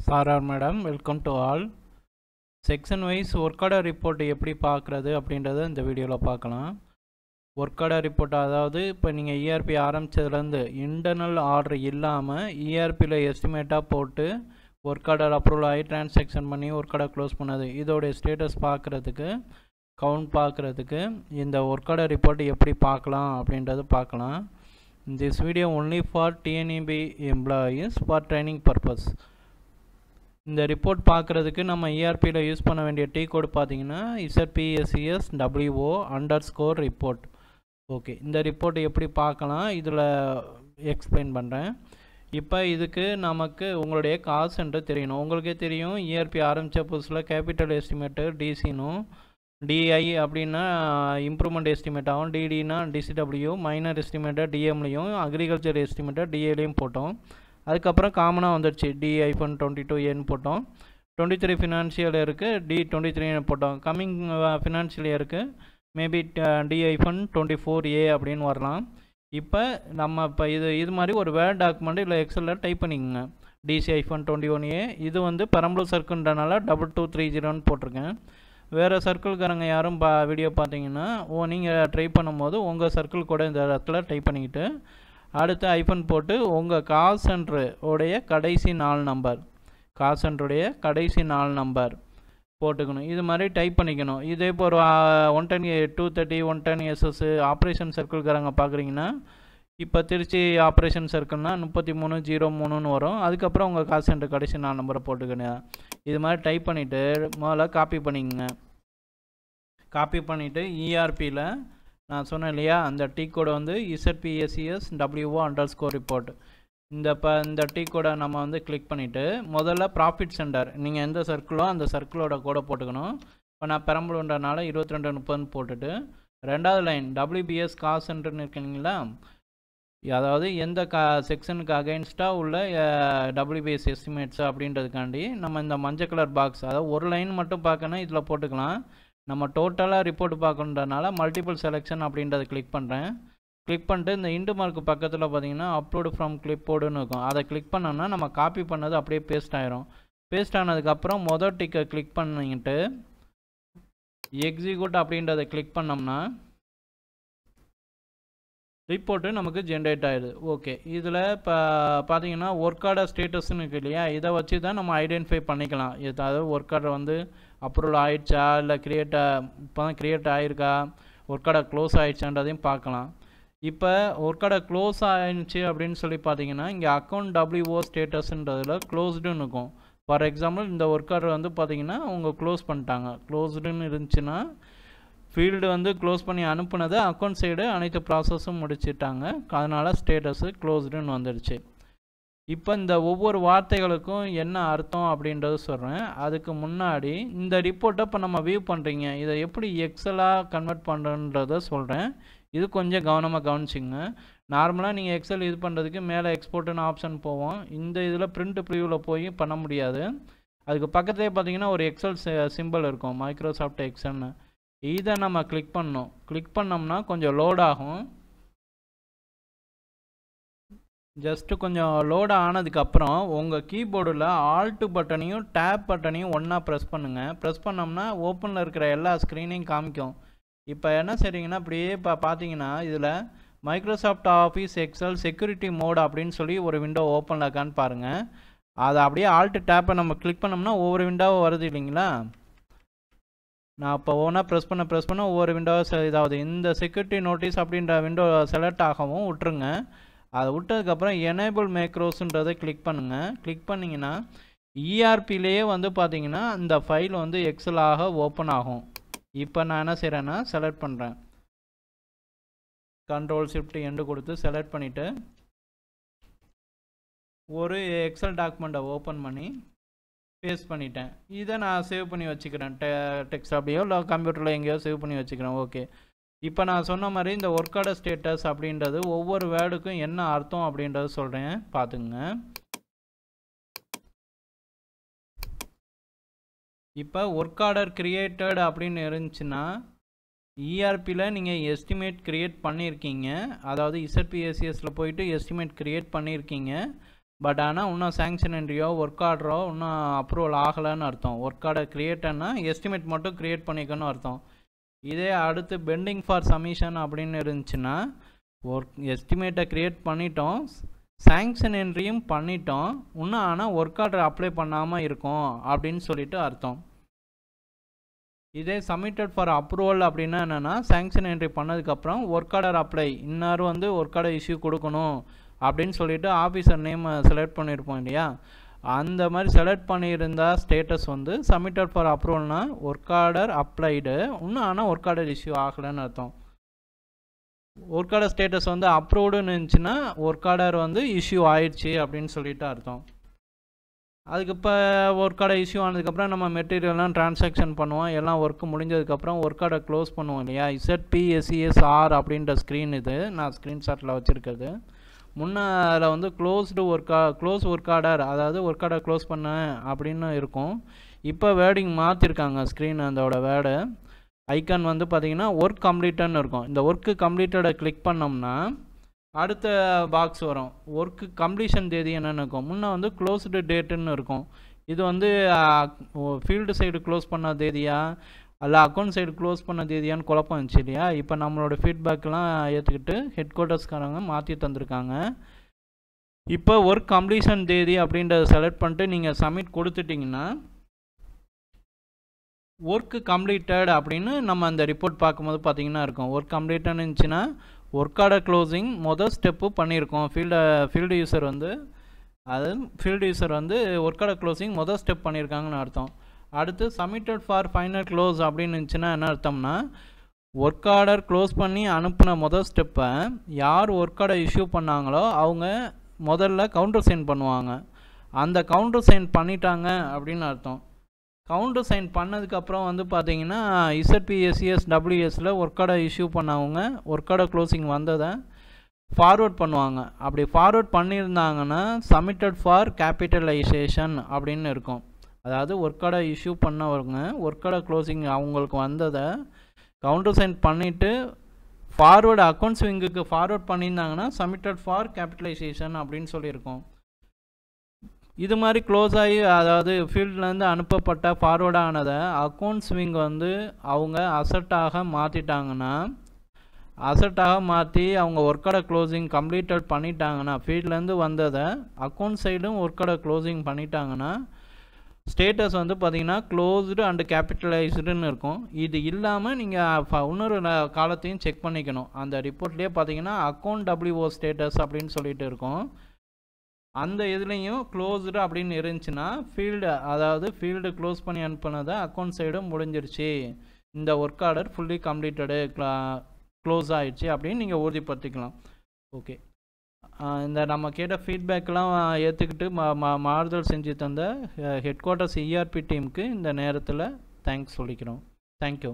Sir madam, welcome to all. Section wise work order report எப்படி பார்க்குறது அப்படின்றத இந்த வீடியோவில் பார்க்கலாம். ஒர்க் ஆர்டர் ரிப்போர்ட், அதாவது இப்போ நீங்கள் இஆர்பி ஆரம்பித்ததுலேருந்து இன்டர்னல் ஆர்டர் இல்லாமல் இஆர்பியில் எஸ்டிமேட்டாக போட்டு ஒர்க் ஆர்டர் அப்ரூவல் ஆகி டிரான்சாக்ஷன் பண்ணி ஒர்க் ஆர்டர் க்ளோஸ் பண்ணது, இதோடைய ஸ்டேட்டஸ் பார்க்குறதுக்கு, கவுண்ட் பார்க்குறதுக்கு இந்த ஒர்க் ஆர்டர் ரிப்போர்ட் எப்படி பார்க்கலாம் அப்படின்றத பார்க்கலாம். This video only for TNEB employees for training purpose. இந்த ரிப்போர்ட் பார்க்குறதுக்கு நம்ம இஆர்பியில் யூஸ் பண்ண வேண்டிய டீ கோடு பார்த்தீங்கன்னா ZPSCSWO_ ரிப்போர்ட். ஓகே, இந்த ரிப்போர்ட் எப்படி பார்க்கலாம் இதில் எக்ஸ்பிளைன் பண்ணுறேன். இப்போ இதுக்கு நமக்கு உங்களுடைய காஸ்ட் சென்டர் தெரியணும். உங்களுக்கே தெரியும், இஆர்பி ஆரம்பித்த புதுசில் கேபிட்டல் எஸ்டிமேட்டு டிசினும், டிஐ அப்படின்னா இம்ப்ரூவ்மெண்ட் எஸ்டிமேட் ஆகும், டிடினா டிசிடபிள்யூ, மைனர் எஸ்டிமேட்டை டிஎம்லையும், அக்ரிகல்ச்சர் எஸ்டிமேட்டை டிஏலையும் போட்டோம். அதுக்கப்புறம் காமனாக வந்துடுச்சு, D-22N போட்டோம். 23 ஃபினான்ஷியல் இருக்குது, D-23 போட்டோம். கம்மிங் ஃபினான்ஷியல் இயருக்கு மேபி D-24A அப்படின்னு வரலாம். இப்போ நம்ம இது மாதிரி ஒரு வேர்ட் டாக்குமெண்ட் இல்லை எக்ஸலில் டைப் பண்ணிக்கோங்க. DC-21A இது வந்து பெரம்பலூர் சர்க்கிள்ன்றனால 2230 போட்டிருக்கேன். வேறு சர்க்கிள்காரங்க யாரும் வீடியோ பார்த்தீங்கன்னா நீங்கள் ட்ரை பண்ணும்போது உங்கள் சர்க்கிள் கூட இந்த இடத்துல டைப் பண்ணிக்கிட்டு அடுத்து ஐஃபன் போட்டு உங்கள் காஸ்ட் சென்டர் உடைய கடைசி 4 நம்பர், காஸ்ட் சென்டருடைய கடைசி 4 நம்பர் போட்டுக்கணும். இது மாதிரி டைப் பண்ணிக்கணும். இதே இப்போ ஒரு 110 230 110 SS ஆப்ரேஷன் சர்க்கிள்காரங்க பார்க்குறீங்கன்னா, இப்போ திருச்சி ஆப்ரேஷன் சர்க்கிள்னால் 3303ன்னு வரும். அதுக்கப்புறம் உங்கள் காஸ்ட் சென்டர் கடைசி 4 நம்பரை போட்டுக்கணும். இது மாதிரி டைப் பண்ணிவிட்டு முதல்ல காப்பி பண்ணிக்கங்க. காப்பி பண்ணிவிட்டு இஆர்பியில் நான் சொன்னேன் இல்லையா, அந்த டீ கோடை வந்து ZPSCSWO_ ரிப்போர்ட். இந்த டீ கோடை நம்ம வந்து கிளிக் பண்ணிவிட்டு முதல்ல ப்ராஃபிட் சென்டர் நீங்கள் எந்த சர்க்கிளோ அந்த சர்க்கிளோட கோடை போட்டுக்கணும். இப்போ நான் பெரம்பலூர்ன்றனால 2230 போட்டுட்டு, ரெண்டாவது லைன் WBS காஸ்ட் சென்டர்னு இருக்குங்களா, அதாவது எந்த செக்ஷனுக்கு அகைன்ஸ்டாக உள்ள WBS எஸ்டிமேட்ஸ் அப்படின்றதுக்காண்டி நம்ம இந்த மஞ்சள் கலர் பாக்ஸ், அதாவது ஒரு லைன் மட்டும் பார்க்கணும், இதில் போட்டுக்கலாம். நம்ம டோட்டலாக ரிப்போர்ட் பார்க்கணுன்றனால மல்டிபிள் செலெக்ஷன் அப்படின்றத கிளிக் பண்ணுறேன். கிளிக் பண்ணிட்டு இந்த இண்டு மார்க் பக்கத்தில் பார்த்தீங்கன்னா அப்லோடு ஃப்ரம் கிளிப்போர்டுன்னு இருக்கும். அதை கிளிக் பண்ணோம்னா நம்ம காப்பி பண்ணது அப்படியே பேஸ்ட் ஆயிரும். பேஸ்ட் ஆனதுக்கப்புறம் மொதல் டிக்கை கிளிக் பண்ணிக்கிட்டு எக்ஸிக்யூட் அப்படின்றத கிளிக் பண்ணோம்னா ரிப்போர்ட்டு நமக்கு ஜென்ரேட் ஆகிடுது. ஓகே, இதில் இப்போ பார்த்தீங்கன்னா ஒர்க் ஆர்டர் ஸ்டேட்டஸ்ன்னு இருக்கு இல்லையா, இதை வச்சு தான் நம்ம ஐடென்டிஃபை பண்ணிக்கலாம். அதாவது ஒர்க் ஆர்டர் வந்து அப்ரூவல் ஆகிடுச்சா, இல்லை இப்போ தான் க்ரியேட் ஆகிருக்கா, ஒர்க் ஆர்டர் க்ளோஸ் ஆகிடுச்சான்றதையும் பார்க்கலாம். இப்போ ஒர்க் ஆர்டர் க்ளோஸ் ஆகிடுச்சு அப்படின்னு சொல்லி பார்த்தீங்கன்னா, இங்கே அக்கௌண்ட் WO ஸ்டேட்டஸ்ன்றதில் க்ளோஸ்டுன்னு இருக்கும். ஃபார் எக்ஸாம்பிள் இந்த ஒர்க் ஆர்டர் வந்து பார்த்தீங்கன்னா அவங்க க்ளோஸ் பண்ணிட்டாங்க. க்ளோஸ்டுன்னு இருந்துச்சுன்னா ஃபீல்டு வந்து க்ளோஸ் பண்ணி அனுப்புனது, அக்கௌண்ட் சைடு அனைத்து ப்ராசஸும் முடிச்சிட்டாங்க, அதனால் ஸ்டேட்டஸு க்ளோஸ்டுன்னு வந்துடுச்சு. இப்போ இந்த ஒவ்வொரு வார்த்தைகளுக்கும் என்ன அர்த்தம் அப்படின்றது சொல்கிறேன். அதுக்கு முன்னாடி இந்த ரிப்போர்ட்டை இப்போ நம்ம வியூ பண்ணுறீங்க, இதை எப்படி எக்ஸலாக கன்வெர்ட் பண்ணுறன்றத சொல்கிறேன். இது கொஞ்சம் கவனமாக கவனிச்சிங்க. நார்மலாக நீங்கள் எக்ஸல் இது பண்ணுறதுக்கு மேலே எக்ஸ்போர்ட்டுன்னு ஆப்ஷன் போவோம். இந்த இதில் பிரிண்ட் ப்ரிவியூவில் போய் பண்ண முடியாது. அதுக்கு பக்கத்துலேயே பார்த்தீங்கன்னா ஒரு எக்ஸல் சிம்பிள் இருக்கும், மைக்ரோசாஃப்ட் எக்ஸல்னு. இதை நம்ம கிளிக் பண்ணோம். கிளிக் பண்ணோம்னா கொஞ்சம் லோட் ஆகும். ஜஸ்ட்டு கொஞ்சம் லோட் ஆனதுக்கப்புறம் உங்கள் கீபோர்டில் ஆல்ட் பட்டனையும் டேப் பட்டனையும் ஒன்றா ப்ரெஸ் பண்ணுங்கள். ப்ரெஸ் பண்ணோம்னா ஓப்பனில் இருக்கிற எல்லா ஸ்க்ரீனையும் காமிக்கும். இப்போ என்ன செய்றீங்கன்னா, அப்படியே இப்போ பார்த்தீங்கன்னா இதில் Microsoft office Excel security mode அப்படின்னு சொல்லி ஒரு விண்டோ ஓப்பனில் இருக்கான்னு பாருங்கள். அதை அப்படியே ஆல்ட் டேப்பை நம்ம கிளிக் பண்ணோம்னா ஒவ்வொரு விண்டோவும் வருது இல்லைங்களா. நான் இப்போ ஒவ்வொன்றா ப்ரெஸ் பண்ண ஒவ்வொரு விண்டோவை இதாவது இந்த செக்யூரிட்டி நோட்டீஸ் அப்படின்ற விண்டோ செலக்ட் ஆகவும் விட்டுருங்க. அதை விட்டதுக்கப்புறம் எனேபிள் மேக்ரோஸ்ன்றதை கிளிக் பண்ணுங்கள். கிளிக் பண்ணிங்கன்னா இஆர்பிலேயே வந்து பார்த்தீங்கன்னா இந்த ஃபைல் வந்து எக்ஸலாக ஓப்பன் ஆகும். இப்போ நான் என்ன செய்கிறேன்னா செலக்ட் பண்ணுறேன், Ctrl+Shift+N கொடுத்து செலக்ட் பண்ணிவிட்டு ஒரு எக்ஸல் டாக்குமெண்ட்டை ஓப்பன் பண்ணி பேஸ்ட் பண்ணிட்டேன். இதை நான் சேவ் பண்ணி வச்சுக்கிறேன். டெக்ஸ்ட் அப்படியோ இல்லை கம்ப்யூட்டரில் எங்கேயோ சேவ் பண்ணி வச்சுக்கிறேன். ஓகே, இப்போ நான் சொன்ன மாதிரி இந்த ஒர்க் ஆர்டர் ஸ்டேட்டஸ் அப்படின்றது ஒவ்வொரு வேர்டுக்கும் என்ன அர்த்தம் அப்படின்றது சொல்கிறேன், பார்த்துங்க. இப்போ ஒர்க் ஆர்டர் கிரியேட்டட் அப்படின்னு இருந்துச்சுன்னா இஆர்பியில் நீங்கள் எஸ்டிமேட் க்ரியேட் பண்ணியிருக்கீங்க, அதாவது ZPSCSல போயிட்டு எஸ்டிமேட் க்ரியேட் பண்ணியிருக்கீங்க. பட் ஆனால் இன்னும் சேங்ஷன் என்ட்ரியோ ஒர்க் ஆர்டரோ இன்னும் அப்ரூவல் ஆகலைன்னு அர்த்தம். ஒர்க் ஆர்டர் க்ரியேட்டன்னா எஸ்டிமேட் மட்டும் க்ரியேட் பண்ணிக்கணும்னு அர்த்தம். இதே அடுத்து பெண்டிங் ஃபார் சப்மிஷன் அப்படின்னு இருந்துச்சுன்னா எஸ்டிமேட்டை க்ரியேட் பண்ணிட்டோம், சேங்ஷன் என்ட்ரியும் பண்ணிட்டோம், இன்னும் ஆனால் ஒர்க் ஆர்டர் அப்ளை பண்ணாமல் இருக்கும் அப்படின்னு சொல்லிட்டு அர்த்தம். இதே சப்மிட்டட் ஃபார் அப்ரூவல் அப்படின்னா என்னென்னா சேங்ஷன் என்ட்ரி பண்ணதுக்கப்புறம் ஒர்க் ஆர்டர் அப்ளை இன்னாரும் ஒர்க் ஆர்டர் இஷ்யூ கொடுக்கணும் அப்படின்னு சொல்லிட்டு ஆஃபீஸர் நேம் செலக்ட் பண்ணியிருப்போம் இல்லையா, அந்த மாதிரி செலக்ட் பண்ணியிருந்தா ஸ்டேட்டஸ் சப்மிட்டட் ஃபார் அப்ரூவல்னா ஒர்க் ஆர்டர் அப்ளைடு, இன்னும் ஆனால் ஒர்க் ஆர்டர் இஷ்யூ ஆகலைன்னு அர்த்தம். ஒர்க் ஆர்டர் ஸ்டேட்டஸ் அப்ரூவ்டுன்னு இருந்துச்சுன்னா ஒர்க் ஆர்டர் இஷ்யூ ஆயிடுச்சு அப்படின்னு சொல்லிட்டு அர்த்தம். அதுக்கு இப்போ ஒர்க் ஆர்டர் இஷ்யூ ஆனதுக்கப்புறம் நம்ம மெட்டீரியல்லாம் ட்ரான்சாக்ஷன் பண்ணுவோம், எல்லாம் ஒர்க்கு முடிஞ்சதுக்கப்புறம் ஒர்க் ஆர்டர் க்ளோஸ் பண்ணுவோம் இல்லையா. ZPSESR அப்படின்ற ஸ்க்ரீன் இது நான் ஸ்க்ரீன்ஷாட்டில் வச்சுருக்கிறது. முன்னால் க்ளோஸ் ஒர்க் ஆர்டர், அதாவது ஒர்க் ஆர்டர் க்ளோஸ் பண்ண அப்படின்னு இருக்கும். இப்போ வேர்டிங் மாற்றிருக்காங்க ஸ்க்ரீன், அதோட வேர்டு ஐக்கான் பார்த்திங்கன்னா ஒர்க் கம்ப்ளீட்டட்னு இருக்கும். இந்த ஒர்க்கு கம்ப்ளீட்டடை கிளிக் பண்ணோம்னா அடுத்த பாக்ஸ் வரும். ஒர்க்கு கம்ப்ளீஷன் தேதி என்னென்னு இருக்கும். முன்னே க்ளோஸ்டு டேட்டுன்னு இருக்கும். இது ஃபீல்டு சைடு க்ளோஸ் பண்ண தேதியா அல்ல அக்கௌண்ட் சைடு க்ளோஸ் பண்ண தேதியான்னு குழப்பம் இருந்துச்சு இல்லையா. இப்போ நம்மளோட ஃபீட்பேக்கெலாம் ஏற்றுக்கிட்டு ஹெட் குவார்ட்டர்ஸ்காரங்க மாற்றி தந்திருக்காங்க. இப்போ ஒர்க் கம்ப்ளீஷன் தேதி அப்படின்றத செலக்ட் பண்ணிட்டு நீங்கள் சப்மிட் கொடுத்துட்டிங்கன்னா ஒர்க்கு கம்ப்ளீட்டட் அப்படின்னு நம்ம அந்த ரிப்போர்ட் பார்க்கும்போது பார்த்திங்கன்னா இருக்கும். ஒர்க் கம்ப்ளீட்டட்னு இருந்துச்சுன்னா ஒர்க் ஆர்டர் க்ளோசிங் மொதல் ஸ்டெப்பு பண்ணியிருக்கோம். Field user work order closing மொதல் ஸ்டெப் பண்ணியிருக்காங்கன்னு அர்த்தம். அடுத்து சப்மிட்டட் ஃபார் ஃபைனல் க்ளோஸ் அப்படின்னு இருந்துச்சுன்னா என்ன அர்த்தம்னா ஒர்க் ஆர்டர் க்ளோஸ் பண்ணி அனுப்பின மொதல் ஸ்டெப்பை யார் ஒர்க் ஆர்டர் இஷ்யூ பண்ணாங்களோ அவங்க முதல்ல கவுண்டர் சைன் பண்ணுவாங்க. அந்த கவுண்டர் சைன் பண்ணிட்டாங்க அப்படின்னு அர்த்தம். கவுண்டர் சைன் பண்ணதுக்கப்புறம் பார்த்தீங்கன்னா ZPSESWSல ஒர்க் ஆர்டர் இஷ்யூ பண்ணவங்க ஒர்க் ஆர்டர் க்ளோசிங் வந்ததை ஃபார்வர்ட் பண்ணுவாங்க. அப்படி ஃபார்வர்ட் பண்ணியிருந்தாங்கன்னா சப்மிட்டட் ஃபார் கேபிட்டலைசேஷன் அப்படின்னு இருக்கும். அதாவது ஒர்க் ஆர்டர் இஷ்யூ பண்ணவங்க ஒர்க் ஆர்டர் க்ளோசிங் அவங்களுக்கு வந்ததை கவுண்டர் சைன் பண்ணிவிட்டு ஃபார்வர்டு அக்கௌண்ட்ஸ் விங்குக்கு ஃபார்வர்ட் பண்ணியிருந்தாங்கன்னா சப்மிட்டட் ஃபார் கேபிட்டலைசேஷன் அப்படின்னு சொல்லியிருக்கோம். இது மாதிரி க்ளோஸ் ஆகி அதாவது ஃபீல்ட்லேருந்து அனுப்பப்பட்ட ஃபார்வர்டானதை அக்கௌண்ட்ஸ் விங் அவங்க அசட்டாக மாற்றிட்டாங்கன்னா அவங்க ஒர்க் ஆர்டர் க்ளோசிங் கம்ப்ளீட்டட் பண்ணிட்டாங்கன்னா ஃபீல்ட்லேருந்து வந்ததை அக்கௌண்ட் சைடும் ஒர்க் ஆர்டர் க்ளோசிங் பண்ணிட்டாங்கன்னா ஸ்டேட்டஸ் பார்த்திங்கன்னா க்ளோஸ்டு அண்டு கேபிட்டலைஸ்டுன்னு இருக்கும். இது இல்லாமல் நீங்கள் இன்னொரு காலத்தையும் செக் பண்ணிக்கணும். அந்த ரிப்போர்ட்லேயே பார்த்திங்கன்னா அக்கௌண்ட் WO ஸ்டேட்டஸ் அப்படின்னு சொல்லிட்டு இருக்கும். அந்த இதுலேயும் க்ளோஸ்டு அப்படின்னு இருந்துச்சுன்னா ஃபீல்டு க்ளோஸ் பண்ணி அனுப்புனதை அக்கௌண்ட் சைடும் முடிஞ்சிருச்சு, இந்த work order fully completed close ஆகிடுச்சு அப்படின்னு நீங்கள் உறுதிப்படுத்திக்கலாம். ஓகே, இந்த நம்ம கேட்ட ஃபீட்பேக்கெலாம் ஏற்றுக்கிட்டு மாறுதல் செஞ்சு தந்த ஹெட் குவார்ட்டர்ஸ் ERP டீமுக்கு இந்த நேரத்தில் தேங்க்ஸ் சொல்லிக்கிறோம். தேங்க்யூ.